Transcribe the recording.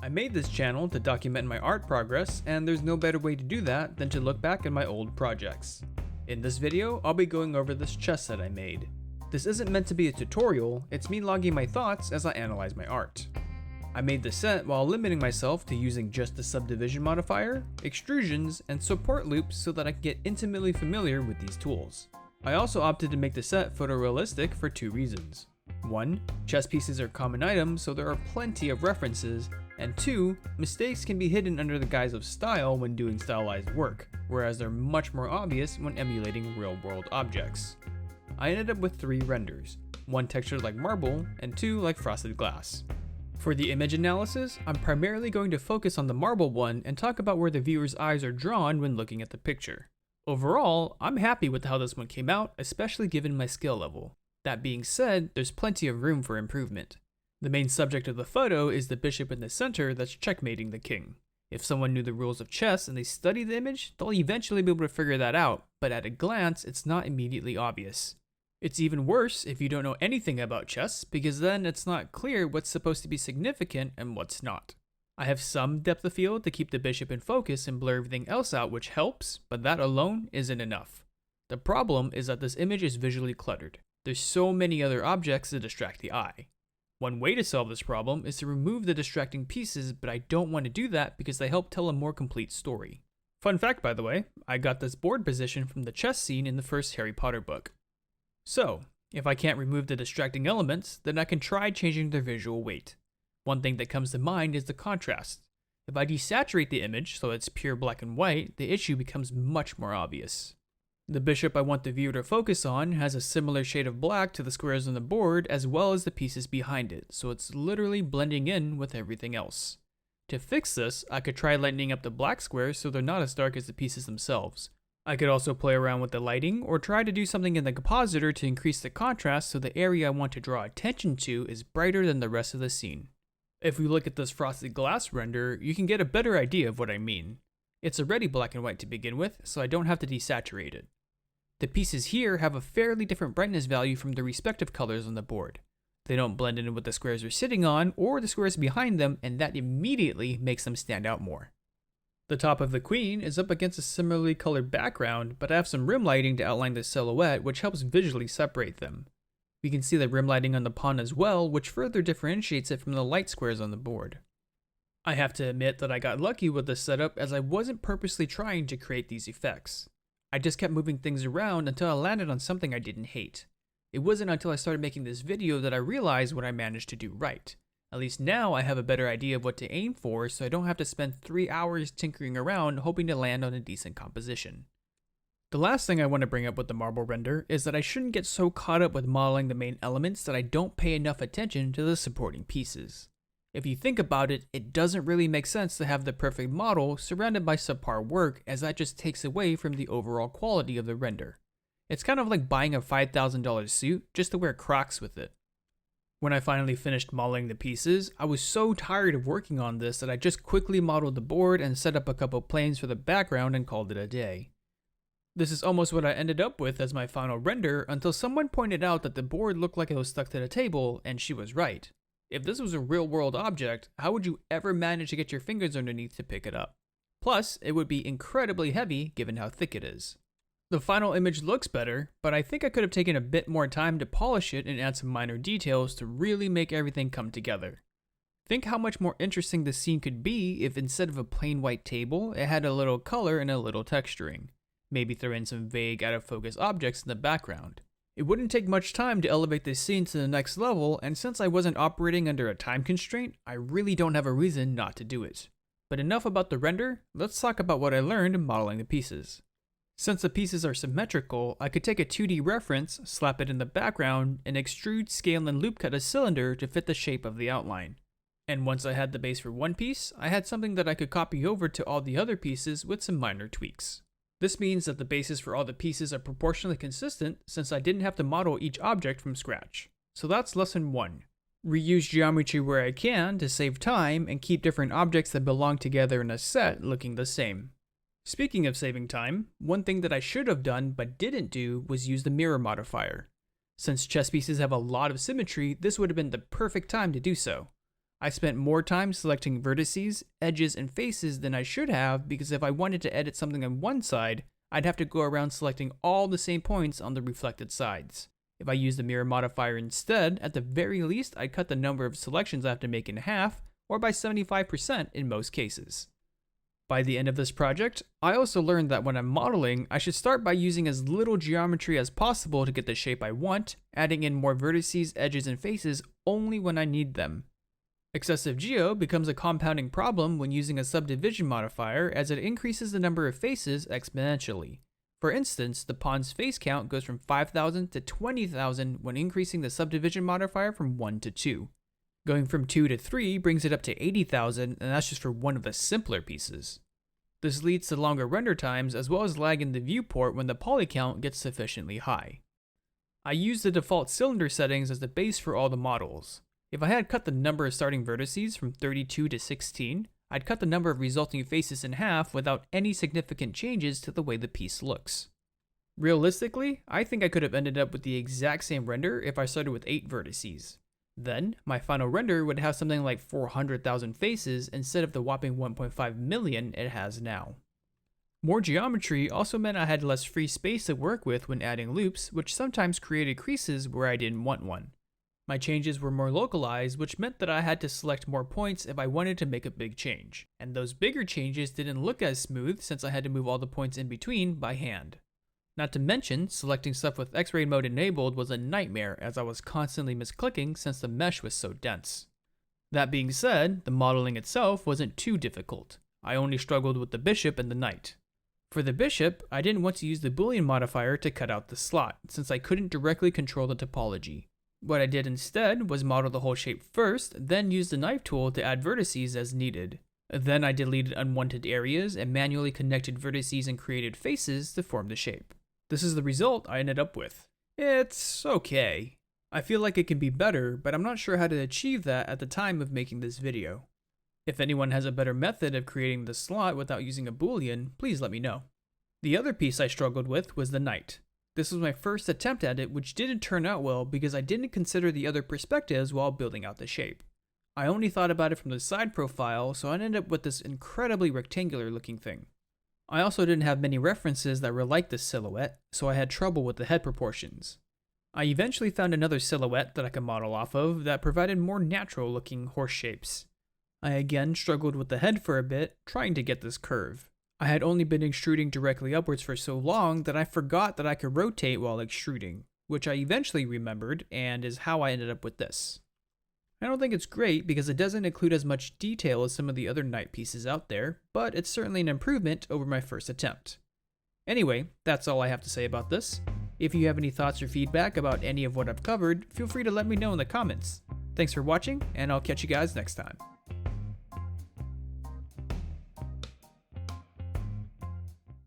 I made this channel to document my art progress, and there's no better way to do that than to look back at my old projects. In this video, I'll be going over this chess set I made. This isn't meant to be a tutorial, it's me logging my thoughts as I analyze my art. I made the set while limiting myself to using just the subdivision modifier, extrusions, and support loops so that I can get intimately familiar with these tools. I also opted to make the set photorealistic for two reasons. 1. Chess pieces are common items, so there are plenty of references, and 2. Mistakes can be hidden under the guise of style when doing stylized work, whereas they're much more obvious when emulating real-world objects. I ended up with 3 renders, 1 textured like marble, and 2 like frosted glass. For the image analysis, I'm primarily going to focus on the marble one and talk about where the viewer's eyes are drawn when looking at the picture. Overall, I'm happy with how this one came out, especially given my skill level. That being said, there's plenty of room for improvement. The main subject of the photo is the bishop in the center that's checkmating the king. If someone knew the rules of chess and they study the image, they'll eventually be able to figure that out, but at a glance, it's not immediately obvious. It's even worse if you don't know anything about chess, because then it's not clear what's supposed to be significant and what's not. I have some depth of field to keep the bishop in focus and blur everything else out, which helps, but that alone isn't enough. The problem is that this image is visually cluttered. There's so many other objects to distract the eye. One way to solve this problem is to remove the distracting pieces, but I don't want to do that because they help tell a more complete story. Fun fact, by the way, I got this board position from the chess scene in the first Harry Potter book. So, if I can't remove the distracting elements, then I can try changing their visual weight. One thing that comes to mind is the contrast. If I desaturate the image so it's pure black and white, the issue becomes much more obvious. The bishop I want the viewer to focus on has a similar shade of black to the squares on the board as well as the pieces behind it, so it's literally blending in with everything else. To fix this, I could try lightening up the black squares so they're not as dark as the pieces themselves. I could also play around with the lighting or try to do something in the compositor to increase the contrast so the area I want to draw attention to is brighter than the rest of the scene. If we look at this frosted glass render, you can get a better idea of what I mean. It's already black and white to begin with, so I don't have to desaturate it. The pieces here have a fairly different brightness value from the respective colors on the board. They don't blend in with the squares they're sitting on or the squares behind them, and that immediately makes them stand out more. The top of the queen is up against a similarly colored background, but I have some rim lighting to outline the silhouette, which helps visually separate them. We can see the rim lighting on the pawn as well, which further differentiates it from the light squares on the board. I have to admit that I got lucky with this setup as I wasn't purposely trying to create these effects. I just kept moving things around until I landed on something I didn't hate. It wasn't until I started making this video that I realized what I managed to do right. At least now I have a better idea of what to aim for, so I don't have to spend 3 hours tinkering around hoping to land on a decent composition. The last thing I want to bring up with the marble render is that I shouldn't get so caught up with modeling the main elements that I don't pay enough attention to the supporting pieces. If you think about it, it doesn't really make sense to have the perfect model surrounded by subpar work, as that just takes away from the overall quality of the render. It's kind of like buying a $5,000 suit just to wear Crocs with it. When I finally finished modeling the pieces, I was so tired of working on this that I just quickly modeled the board and set up a couple planes for the background and called it a day. This is almost what I ended up with as my final render until someone pointed out that the board looked like it was stuck to the table, and she was right. If this was a real-world object, how would you ever manage to get your fingers underneath to pick it up? Plus, it would be incredibly heavy given how thick it is. The final image looks better, but I think I could have taken a bit more time to polish it and add some minor details to really make everything come together. Think how much more interesting this scene could be if instead of a plain white table, it had a little color and a little texturing. Maybe throw in some vague out-of-focus objects in the background. It wouldn't take much time to elevate this scene to the next level, and since I wasn't operating under a time constraint, I really don't have a reason not to do it. But enough about the render, let's talk about what I learned modeling the pieces. Since the pieces are symmetrical, I could take a 2D reference, slap it in the background, and extrude, scale, and loop cut a cylinder to fit the shape of the outline. And once I had the base for one piece, I had something that I could copy over to all the other pieces with some minor tweaks. This means that the bases for all the pieces are proportionally consistent since I didn't have to model each object from scratch. So that's lesson 1. Reuse geometry where I can to save time and keep different objects that belong together in a set looking the same. Speaking of saving time, one thing that I should have done but didn't do was use the mirror modifier. Since chess pieces have a lot of symmetry, this would have been the perfect time to do so. I spent more time selecting vertices, edges, and faces than I should have because if I wanted to edit something on one side, I'd have to go around selecting all the same points on the reflected sides. If I use the mirror modifier instead, at the very least I'd cut the number of selections I have to make in half, or by 75% in most cases. By the end of this project, I also learned that when I'm modeling, I should start by using as little geometry as possible to get the shape I want, adding in more vertices, edges, and faces only when I need them. Excessive geo becomes a compounding problem when using a subdivision modifier as it increases the number of faces exponentially. For instance, the pawn's face count goes from 5,000 to 20,000 when increasing the subdivision modifier from 1 to 2. Going from 2 to 3 brings it up to 80,000, and that's just for one of the simpler pieces. This leads to longer render times as well as lag in the viewport when the poly count gets sufficiently high. I use the default cylinder settings as the base for all the models. If I had cut the number of starting vertices from 32 to 16, I'd cut the number of resulting faces in half without any significant changes to the way the piece looks. Realistically, I think I could have ended up with the exact same render if I started with 8 vertices. Then, my final render would have something like 400,000 faces instead of the whopping 1.5 million it has now. More geometry also meant I had less free space to work with when adding loops, which sometimes created creases where I didn't want one. My changes were more localized, which meant that I had to select more points if I wanted to make a big change, and those bigger changes didn't look as smooth since I had to move all the points in between by hand. Not to mention, selecting stuff with X-ray mode enabled was a nightmare as I was constantly misclicking since the mesh was so dense. That being said, the modeling itself wasn't too difficult. I only struggled with the bishop and the knight. For the bishop, I didn't want to use the boolean modifier to cut out the slot, since I couldn't directly control the topology. What I did instead was model the whole shape first, then use the knife tool to add vertices as needed. Then I deleted unwanted areas and manually connected vertices and created faces to form the shape. This is the result I ended up with. It's okay. I feel like it can be better, but I'm not sure how to achieve that at the time of making this video. If anyone has a better method of creating the slot without using a boolean, please let me know. The other piece I struggled with was the knight. This was my first attempt at it, which didn't turn out well because I didn't consider the other perspectives while building out the shape. I only thought about it from the side profile, so I ended up with this incredibly rectangular looking thing. I also didn't have many references that were like this silhouette, so I had trouble with the head proportions. I eventually found another silhouette that I could model off of that provided more natural looking horse shapes. I again struggled with the head for a bit, trying to get this curve. I had only been extruding directly upwards for so long that I forgot that I could rotate while extruding, which I eventually remembered and is how I ended up with this. I don't think it's great because it doesn't include as much detail as some of the other knight pieces out there, but it's certainly an improvement over my first attempt. Anyway, that's all I have to say about this. If you have any thoughts or feedback about any of what I've covered, feel free to let me know in the comments. Thanks for watching, and I'll catch you guys next time.